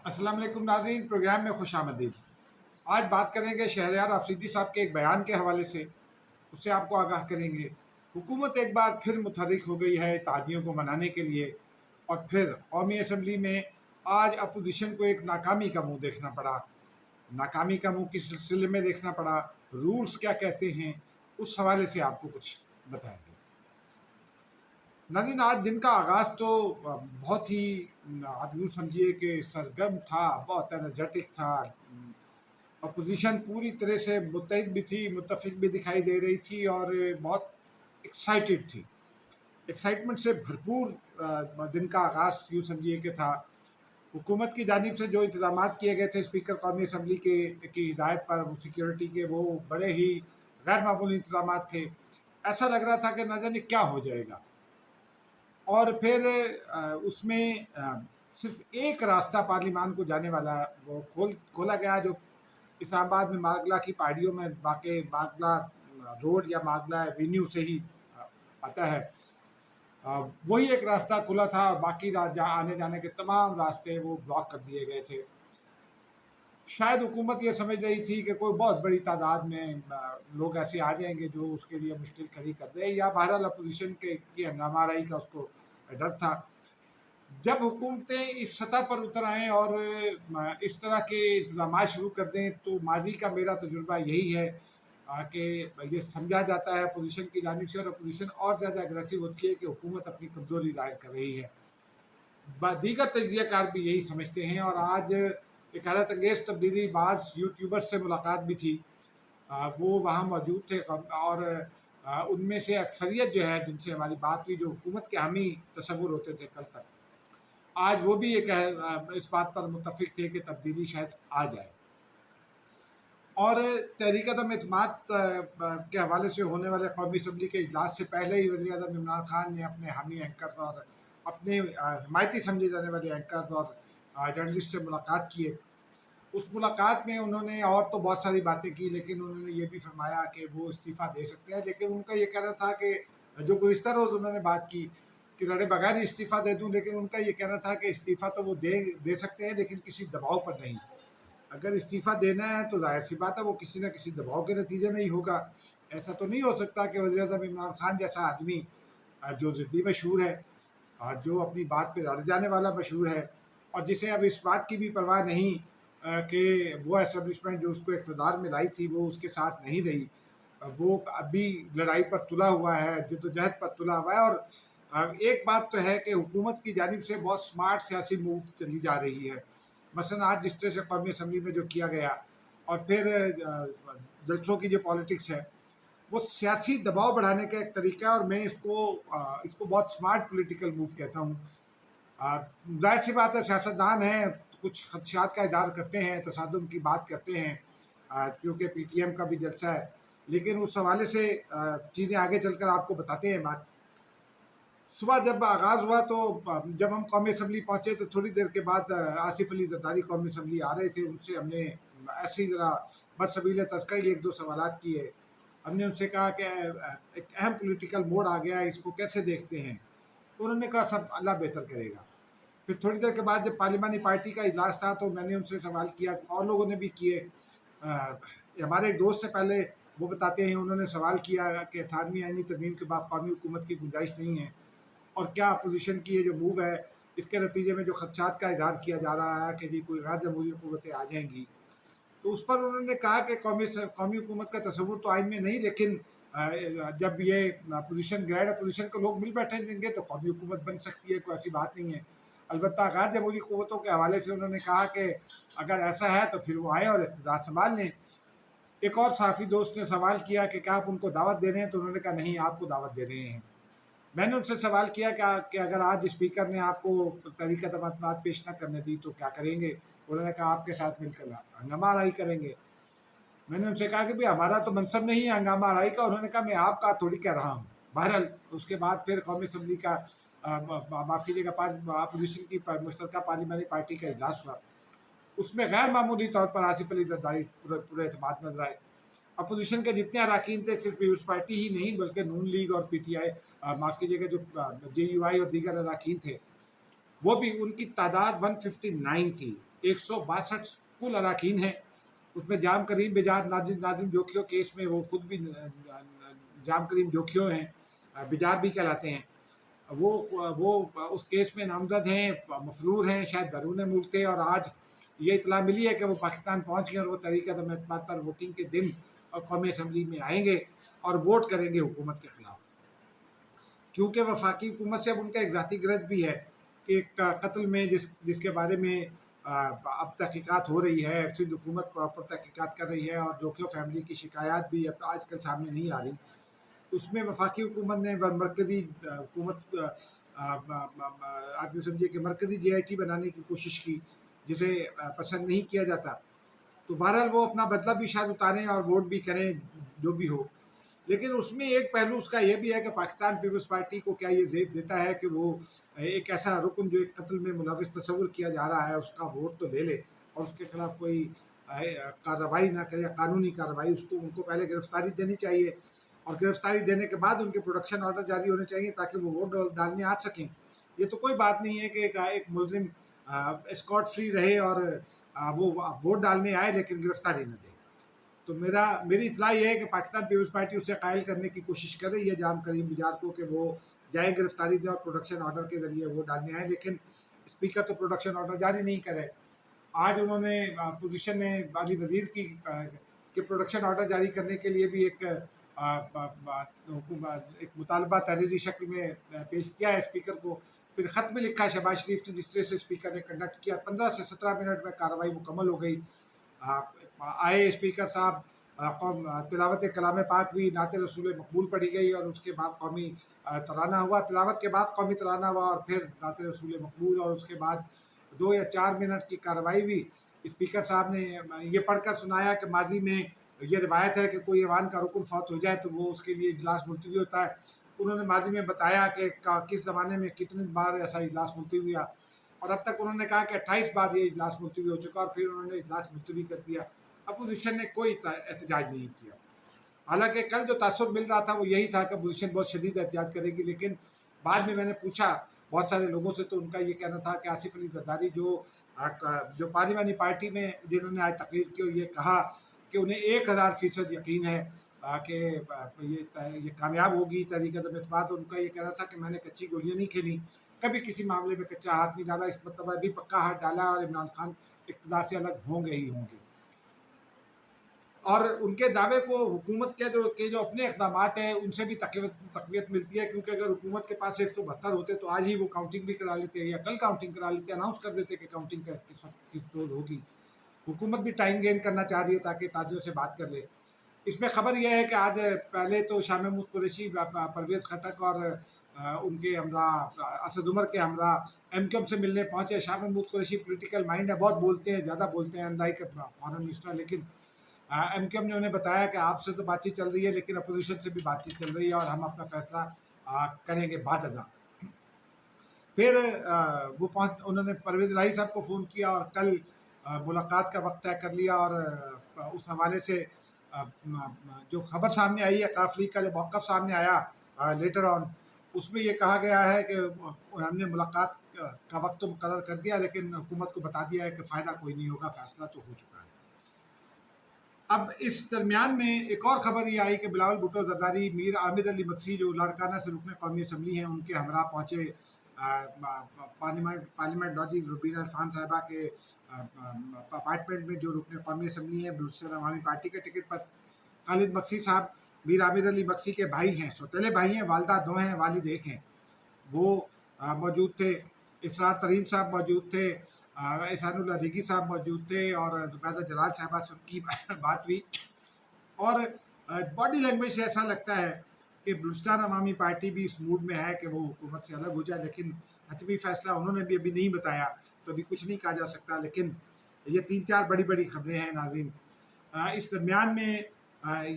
अस्सलाम वालेकुम नाज़रीन, प्रोग्राम में खुश आमदीद। आज बात करेंगे शहरयार अफरीदी साहब के एक बयान के हवाले से, उससे आपको आगाह करेंगे। हुकूमत एक बार फिर मुतहर्रिक हो गई है ताजियों को मनाने के लिए, और फिर कौमी असम्बली में आज अपोजिशन को एक नाकामी का मुंह देखना पड़ा। नाकामी का मुंह किस सिलसिले में देखना पड़ा, रूल्स क्या कहते हैं, उस हवाले से आपको कुछ बताएंगे। नाज़रीन, आज दिन का आगाज़ तो बहुत ही, आप यूँ समझिए कि सरगर्म था, बहुत एनर्जेटिक था। अपोजिशन पूरी तरह से मुत्तहिद भी थी, मुत्तफिक भी दिखाई दे रही थी, और बहुत एक्साइटेड थी। एक्साइटमेंट से भरपूर दिन का आगाज़ यूँ समझिए कि था। हुकूमत की जानिब से जो इंतजाम किए गए थे स्पीकर कौमी असम्बली के की हिदायत पर सिक्योरिटी के, वो बड़े ही गैर मामूली इंतजाम थे। ऐसा लग रहा था कि न जाने क्या हो जाएगा। और फिर उसमें सिर्फ एक रास्ता पार्लिमान को जाने वाला वो खोला गया, जो इस्लामाबाद में मागला की पहाड़ियों में वाक़ मागला रोड या मागला एवेन्यू से ही आता है। वही एक रास्ता खुला था, बाकी आने जाने के तमाम रास्ते वो ब्लॉक कर दिए गए थे। शायद हुकूमत ये समझ रही थी कि कोई बहुत बड़ी तादाद में लोग ऐसे आ जाएंगे जो उसके लिए मुश्किल खड़ी कर दे, या बहरहाल अपोजिशन के की हंगामा आराई का उसको डर था। जब हुकूमतें इस सतह पर उतर आएँ और इस तरह के इंतजाम शुरू कर दें, तो माजी का मेरा तजुर्बा यही है कि ये समझा जाता है अपोजिशन की जानिब से, और अपोजिशन और ज़्यादा एग्रेसिव होती है कि हुकूमत अपनी कमज़ोरी ज़ाहिर कर रही है। दीगर तजियाकार भी यही समझते हैं। और आज एक हैरत अंगेज़ तब्दीली, बाज़ यूट्यूबर्स से मुलाकात भी थी, वो वहाँ मौजूद थे, और उनमें से अक्सरियत जो है जिनसे हमारी बात हुई, जो हुकूमत के हामी तसव्वुर होते थे कल तक, आज वो भी इस बात पर मुत्तफिक थे कि तब्दीली शायद आ जाए। और तहरीक-ए-दम एतमाद के हवाले से होने वाले कौमी असम्बली के इजलास से पहले ही वज़ीर-ए-आज़म इमरान खान ने अपने हामी एंकर्स और अपने हिमायती समझे जाने वाले एंकर्स और जर्नलिस्ट से मुलाकात की है। उस मुलाकात में उन्होंने और तो बहुत सारी बातें की, लेकिन उन्होंने ये भी फरमाया कि वो इस्तीफ़ा दे सकते हैं। लेकिन उनका ये कहना था कि जो गुज़िश्ता रोज़ उन्होंने बात की कि लड़े बगैर ही इस्तीफ़ा दे दूँ, लेकिन उनका ये कहना था कि इस्तीफ़ा तो वो दे सकते हैं, लेकिन किसी दबाव पर नहीं। अगर इस्तीफ़ा देना है तो ज़ाहिर सी बात है वो किसी न किसी दबाव के नतीजे में ही होगा। ऐसा तो नहीं हो सकता कि वज़ीर-ए-आज़म इमरान खान जैसा आदमी, जो ज़िद्दी मशहूर है, जो अपनी बात पे अड़ जाने वाला मशहूर है, और जिसे अब इस बात की भी परवाह नहीं कि वो एस्टेब्लिशमेंट जो उसको इक़्तिदार में लाई थी वो उसके साथ नहीं रही। वो अभी लड़ाई पर तुला हुआ है, जद्दोजहद पर तुला हुआ है। और एक बात तो है कि हुकूमत की जानिब से बहुत स्मार्ट सियासी मूव चली जा रही है। मसलन आज जिस तरह से कौमी असम्बली में जो किया गया, और फिर जलसों की जो पॉलिटिक्स है, वो सियासी दबाव बढ़ाने का एक तरीका है, और मैं इसको बहुत स्मार्ट पॉलिटिकल मूव कहता हूँ। ज़ाहिर सी बात है, सियासतदान हैं, कुछ खदशात का इज़हार करते हैं, तसादुम की बात करते हैं, क्योंकि पीटीएम का भी जलसा है। लेकिन उस हवाले से चीज़ें आगे चलकर आपको बताते हैं बात। सुबह जब आगाज़ हुआ तो जब हम कौमी असम्बली पहुँचे तो थोड़ी देर के बाद आसिफ अली ज़रदारी कौमी असम्बली आ रहे थे। उनसे हमने ऐसे ही ज़रा बरसबील तस्करी एक दो सवालात किए। हमने उनसे कहा कि एक अहम पॉलिटिकल मोड़ आ गया है, इसको कैसे देखते हैं? तो उन्होंने कहा सब अल्लाह बेहतर करेगा। फिर थोड़ी देर के बाद जब पार्लिमानी पार्टी का इजलास था तो मैंने उनसे सवाल किया, और लोगों ने भी किए। हमारे एक दोस्त से पहले वो बताते हैं, उन्होंने सवाल किया कि 18वीं आईनी तरमीम के बाद कौमी हुकूमत की गुंजाइश नहीं है, और क्या अपोजिशन की ये जो मूव है इसके नतीजे में जो खदशात का इजहार किया जा रहा है कि जी कोई गैर जमहूरी हुकूमतें आ जाएंगी। तो उस पर उन्होंने कहा कि कौमी हुकूमत का तस्वुर तो आइन में नहीं, लेकिन जब ये अपोजिशन ग्रैंड अपोजिशन के लोग मिल बैठेंगे तो कौमी हुकूमत बन सकती है, कोई ऐसी बात नहीं है। अलबत्ता गैर जमहूरी क़ुव्वतों के हवाले से उन्होंने कहा कि अगर ऐसा है तो फिर वो आएँ और इक़्तिदार संभाल लें। एक और सहाफ़ी दोस्त ने सवाल किया कि क्या आप उनको दावत दे रहे हैं? तो उन्होंने कहा नहीं, आपको दावत दे रहे हैं। मैंने उनसे सवाल किया कि अगर आज स्पीकर ने आपको तहरीक-ए-तमाद पेश न करने दी तो क्या करेंगे? उन्होंने कहा आपके साथ मिलकर हंगामा आराई करेंगे। मैंने उनसे कहा कि भाई हमारा तो मनसब नहीं है हंगामा आराई का। उन्होंने कहा मैं आपका थोड़ी कह रहा हूँ। बहरहाल उसके बाद फिर कौमी असम्बली का माफ़ कीजिएगा अपोजिशन की मुश्तरका पार्लिमानी पार्टी का इजलास हुआ। उसमें गैर मामूली तौर पर आसिफ अली ज़रदारी पूरे एतमाद नजर आए। अपोजिशन के जितने अरकान थे, सिर्फ पीपल्स पार्टी ही नहीं बल्कि नून लीग और पीटीआई, माफ़ कीजिएगा जो जेयूआई और दीगर अरकान थे, وہ بھی ان کی تعداد 159 تھی، 162 کل اراکین ہیں، اس میں جام کریم بجاد ناظم جوکھیو کیس میں وہ خود بھی جام کریم جوکھیو ہیں، بجار بھی کہلاتے ہیں، وہ اس کیس میں نامزد ہیں، مفرور ہیں، شاید بیرون ملک تھے، اور آج یہ اطلاع ملی ہے کہ وہ پاکستان پہنچ گئے اور وہ تحریک عدم اعتماد پر ووٹنگ کے دن اور قومی اسمبلی میں آئیں گے اور ووٹ کریں گے حکومت کے خلاف، کیونکہ وفاقی حکومت سے اب ان کا ایک ذاتی گرج بھی ہے کہ ایک قتل میں جس کے بارے میں اب تحقیقات ہو رہی ہے، سندھ حکومت پراپر تحقیقات کر رہی ہے اور جوکھیو فیملی کی شکایات بھی اب آج کل سامنے نہیں آ رہی، اس میں وفاقی حکومت نے مرکزی حکومت آپ یوں سمجھیے کہ مرکزی جے آئی ٹی بنانے کی کوشش کی جسے پسند نہیں کیا جاتا، تو بہرحال وہ اپنا بدلہ بھی شاید اتاریں اور ووٹ بھی کریں جو بھی ہو، لیکن اس میں ایک پہلو اس کا یہ بھی ہے کہ پاکستان پیپلز پارٹی کو کیا یہ زیب دیتا ہے کہ وہ ایک ایسا رکن جو ایک قتل میں ملوث تصور کیا جا رہا ہے اس کا ووٹ تو لے لے اور اس کے خلاف کوئی کارروائی نہ کرے، قانونی کارروائی، ان کو پہلے گرفتاری دینی چاہیے اور گرفتاری دینے کے بعد ان کے پروڈکشن آرڈر جاری ہونے چاہیے تاکہ وہ ووٹ ڈالنے آ سکیں۔ یہ تو کوئی بات نہیں ہے کہ ایک ملزم اسکاٹ فری رہے اور وہ ووٹ ڈالنے آئے لیکن گرفتاری نہ دے، تو میری اطلاع یہ ہے کہ پاکستان پیپلز پارٹی اسے قائل کرنے کی کوشش کر رہی ہے جام کریم بجار کو کہ وہ جائیں گرفتاری دیں اور پروڈکشن آرڈر کے ذریعے وہ ڈالنے آئیں، لیکن اسپیکر تو پروڈکشن آرڈر جاری نہیں کرے۔ آج انہوں نے پوزیشن نے عالی وزیر کی کہ پروڈکشن آرڈر جاری کرنے کے لیے بھی ایک مطالبہ تحریری شکل میں پیش کیا ہے اسپیکر کو، پھر خط میں لکھا شہباز شریف نے جس طرح سے اسپیکر نے کنڈکٹ کیا 15 سے 17 منٹ میں کارروائی مکمل ہو گئی، آئے اسپیکر صاحب، تلاوت کلام پاک ہوئی، نعت رسول مقبول پڑھی گئی اور اس کے بعد قومی ترانہ ہوا، تلاوت کے بعد قومی ترانہ ہوا اور پھر نعت رسول مقبول، اور اس کے بعد 2 یا 4 منٹ کی کارروائی ہوئی۔ اسپیکر صاحب نے یہ پڑھ کر سنایا کہ ماضی میں یہ روایت ہے کہ کوئی ایوان کا رکن فوت ہو جائے تو وہ اس کے لیے اجلاس ملتوی ہوتا ہے، انہوں نے ماضی میں بتایا کہ کس زمانے میں کتنے بار ایسا اجلاس ملتوی ہوا، اور اب تک انہوں نے کہا کہ 28 بار یہ اجلاس ملتوی ہو چکا اور پھر انہوں نے اجلاس ملتوی کر دیا، اپوزیشن نے کوئی احتجاج نہیں کیا، حالانکہ کل جو تاثر مل رہا تھا وہ یہی تھا کہ اپوزیشن بہت شدید احتجاج کرے گی، لیکن بعد میں نے پوچھا بہت سارے لوگوں سے تو ان کا یہ کہنا تھا کہ آصف علی زرداری جو پارلیمانی پارٹی میں جنہوں نے آج تقریر کی اور یہ کہا کہ انہیں 1000% یقین ہے کہ یہ کامیاب ہوگی تحریک عدم اعتماد، ان کا یہ کہنا تھا کہ میں نے کچی گولیاں نہیں کھیلی، کبھی کسی معاملے میں کچا ہاتھ نہیں ڈالا، اس مرتبہ بھی پکا ہاتھ ڈالا اور عمران خان اقتدار سے الگ ہوں گے ہی ہوں گے، اور ان کے دعوے کو حکومت کے جو اپنے اقدامات ہیں ان سے بھی تقویت ملتی ہے، کیونکہ اگر حکومت کے پاس 172 ہوتے تو آج ہی وہ کاؤنٹنگ بھی کرا لیتے یا کل کاؤنٹنگ کرا لیتے، اناؤنس کر دیتے کہ کاؤنٹنگ کس روز ہوگی، حکومت بھی ٹائم گین کرنا چاہ رہی ہے تاکہ تاجروں سے بات کر لے۔ اس میں خبر یہ ہے کہ آج پہلے تو شاہ محمود قریشی، پرویز خٹک اور ان کے ہمراہ اسد عمر کے ہمراہ ایم کیو ایم سے ملنے پہنچے۔ شاہ محمود قریشی پولیٹیکل مائنڈ ہے، بہت بولتے ہیں، زیادہ بولتے ہیں انلائک فارن منسٹر، لیکن ایم کیو ایم نے انہیں بتایا کہ آپ سے تو بات چیت چل رہی ہے لیکن اپوزیشن سے بھی بات چیت چل رہی ہے اور ہم اپنا فیصلہ کریں گے بعد ازاں۔ پھر انہوں نے پرویز الہی صاحب کو فون کیا اور کل ملاقات کا وقت طے کر لیا، اور اس حوالے سے جو خبر سامنے آئی ہے کاف لیگ کا جو موقف سامنے آیا لیٹر آن، اس میں یہ کہا گیا ہے کہ ہم نے ملاقات کا وقت تو مقرر کر دیا لیکن حکومت کو بتا دیا ہے کہ فائدہ کوئی نہیں ہوگا، فیصلہ تو ہو چکا ہے۔ اب اس درمیان میں ایک اور خبر یہ آئی کہ بلاول بھٹو زرداری، میر عامر علی مکسی جو لاڑکانہ سے رکن قومی اسمبلی ہیں ان کے ہمراہ پہنچے پارلیمنٹ لاجی روبینہ عرفان صاحبہ کے اپارٹمنٹ میں جو رکن قومی اسمبلی ہیں بلوچستان عوامی پارٹی کے ٹکٹ پر۔ خالد مکسی صاحب میر عامر علی مکسی کے بھائی ہیں، سوتیلے بھائی ہیں، والدہ 2 ہیں، والد 1 ہیں، وہ موجود تھے۔ اسرار ترین صاحب موجود تھے، احسان اللہ ریگی صاحب موجود تھے، اور زبیدہ جلال صاحبہ سے ان کی بات ہوئی، اور باڈی لینگویج سے ایسا لگتا ہے کہ بلوچستان عوامی پارٹی بھی اس موڈ میں ہے کہ وہ حکومت سے الگ ہو جائے، لیکن حتمی فیصلہ انہوں نے بھی ابھی نہیں بتایا تو ابھی کچھ نہیں کہا جا سکتا، لیکن یہ 3-4 بڑی خبریں ہیں ناظرین۔ اس درمیان میں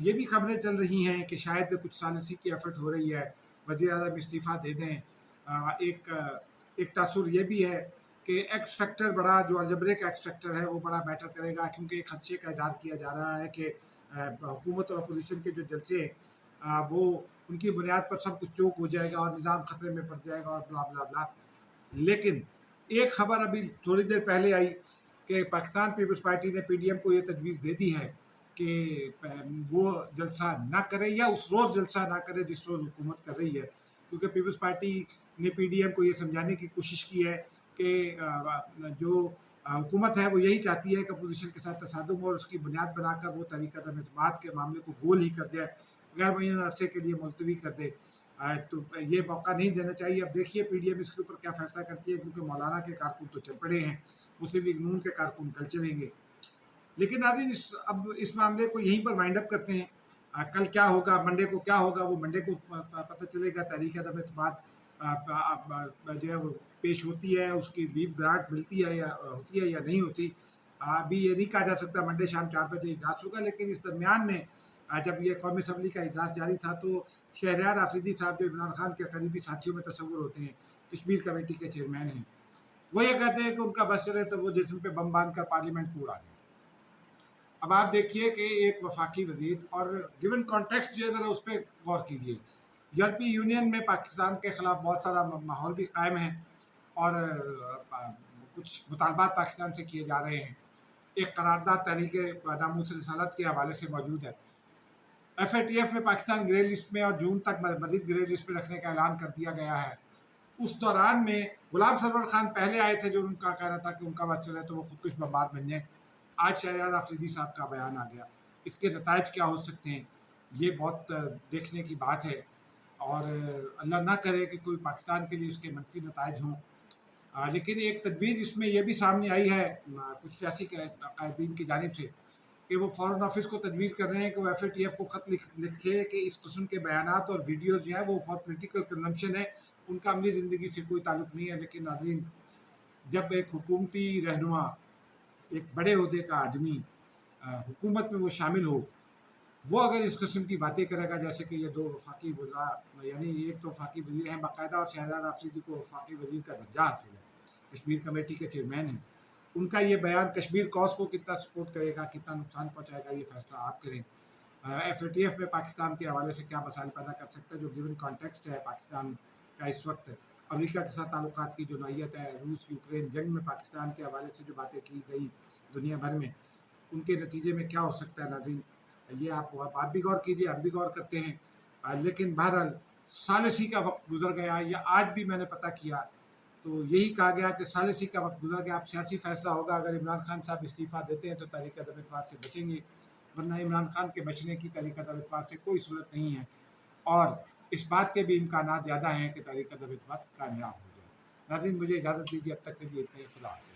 یہ بھی خبریں چل رہی ہیں کہ شاید کچھ ثالثی کی ایفرٹ ہو رہی ہے، وزیر اعظم استعفیٰ دے دیں۔ ایک تاثر یہ بھی ہے کہ ایکس فیکٹر بڑا جو الجبریک ایکس فیکٹر ہے وہ بڑا میٹر کرے گا، کیونکہ ایک خدشے کا اظہار کیا جا رہا ہے کہ حکومت اور اپوزیشن کے جو جلسے ہیں وہ ان کی بنیاد پر سب کچھ چوک ہو جائے گا اور نظام خطرے میں پڑ جائے گا اور بلا بلا بلا، لیکن एक खबर अभी थोड़ी देर पहले आई कि पाकिस्तान पीपल्स पार्टी ने पीडीएम को ये तजवीज़ दे दी है कि वो जलसा ना करे या उस रोज़ जलसा ना करे जिस रोज़ हुकूमत कर रही है, क्योंकि पीपल्स पार्टी ने पीडीएम को ये समझाने की कोशिश की है कि जो हुकूमत है वो यही चाहती है कि अपोजिशन के साथ तसादुम और उसकी बुनियाद बनाकर वो तहरीक अदम एतमाद के मामले को गोल ही कर जाए, गैर मुअय्यन अरसे के लिए मुलतवी कर दे। तो ये मौका नहीं देना चाहिए। अब देखिए पीडीएम इसके ऊपर क्या फैसला करती है, क्योंकि मौलाना के कारकुन तो चल पड़े हैं, मुस्लिम लीग नून के कारकुन कल चलेंगे। लेकिन नाज़रीन अब इस मामले को यहीं पर वाइंड अप करते हैं। कल क्या होगा, मंडे को क्या होगा, वो मंडे को पता चलेगा। तहरीक अदम एतमाद जो है वो पेश होती है, उसकी लीव ग्रांट मिलती है या होती है या नहीं होती। अभी ये नहीं कहा जा सकता। मंडे शाम 4 बजे इजलास होगा, लेकिन इस दरमियान में जब ये कौमी असम्बली का इजलास जारी था तो शहरयार आफरीदी साहब जो इमरान खान के करीबी साथियों में तस्वुर होते हैं, कश्मीर कमेटी के चेयरमैन हैं, वो ये कहते हैं कि उनका बस चले तो वो जिस्म पे बम बांध कर पार्लियामेंट को उड़ा दें। अब आप देखिए कि एक वफाकी वजीर, और गिवन कॉन्टेक्स्ट जो है ज़रा उस पर गौर कीजिए। यूरोपीय यूनियन में पाकिस्तान के ख़िलाफ़ बहुत सारा माहौल भी कायम है और कुछ मुतालबात पाकिस्तान से किए जा रहे हैं। एक करारदाद तहरीक नामूस रिसालत के हवाले से मौजूद है। FATF में पाकिस्तान ग्रे लिस्ट में और जून तक मज़ीद ग्रे लिस्ट में रखने का ऐलान कर दिया गया है। उस दौरान में गुलाम सरवर खान पहले आए थे, जो उनका कहना था कि उनका बस चले तो वो खुदकुश बमबाद बन जाए। आज शहरयार आफरीदी साहब का बयान आ गया। इसके नताइज क्या हो सकते हैं, ये बहुत देखने की बात है, और अल्लाह ना करे कि कोई पाकिस्तान के लिए उसके मनफी नताइज हों। लेकिन एक तजवीज़ इसमें यह भी सामने आई है कुछ सियासी कायदीन की जानिब से कि वो फॉरेन ऑफिस को तजवीज़ कर रहे हैं कि वो FATF को ख़त लिखे कि इस किस्म के बयानात और वीडियोज़ जो हैं वो फॉर पोलिटिकल कंजम्पशन है, उनका अमली ज़िंदगी से कोई ताल्लुक़ नहीं है। लेकिन नाज़रीन, जब एक हुकूमती रहनुमा, एक बड़े ओहदे का आदमी हुकूमत में वो शामिल हो, वो अगर इस किस्म की बातें करेगा, जैसे कि ये दो वफाकी वज़रा, यानी एक तो वफाकी वज़ीर हैं बाकायदा और शहरयार आफरीदी को वफाकी वज़ीर का दर्जा हासिल है, कश्मीर कमेटी के चेयरमैन हैं, उनका ये बयान कश्मीर कॉज को कितना सपोर्ट करेगा, कितना नुकसान पहुँचाएगा, ये फैसला आप करें। FATF में पाकिस्तान के हवाले से क्या मसाइल पैदा कर सकता है, जो गिवन कॉन्टेक्स्ट है पाकिस्तान का इस वक्त, अमेरिका के साथ ताल्लुकात की जो नौयत है, रूस यूक्रेन जंग में पाकिस्तान के हवाले से जो बातें की गई दुनिया भर में, उनके नतीजे में क्या हो सकता है। नाज़रीन, ये आप भी गौर कीजिए, हम भी गौर करते हैं। लेकिन बहरहाल सालिसी का वक्त गुजर गया, या आज भी मैंने पता किया तो यही कहा गया कि सालिसी का वक्त गुजर गया। अब सियासी फैसला होगा। अगर इमरान खान साहब इस्तीफ़ा देते हैं तो तहरीक अदम एतमाद से बचेंगे, वरना इमरान खान के बचने की तहरीक अदम एतमाद से कोई सूरत नहीं है, और इस बात के भी इम्कानात ज़्यादा हैं कि तहरीक अदम एतमाद कामयाब हो जाए। नाज़रीन, मुझे इजाज़त दीजिए, अब तक के लिए इतना ही। खुदा हाफ़िज़।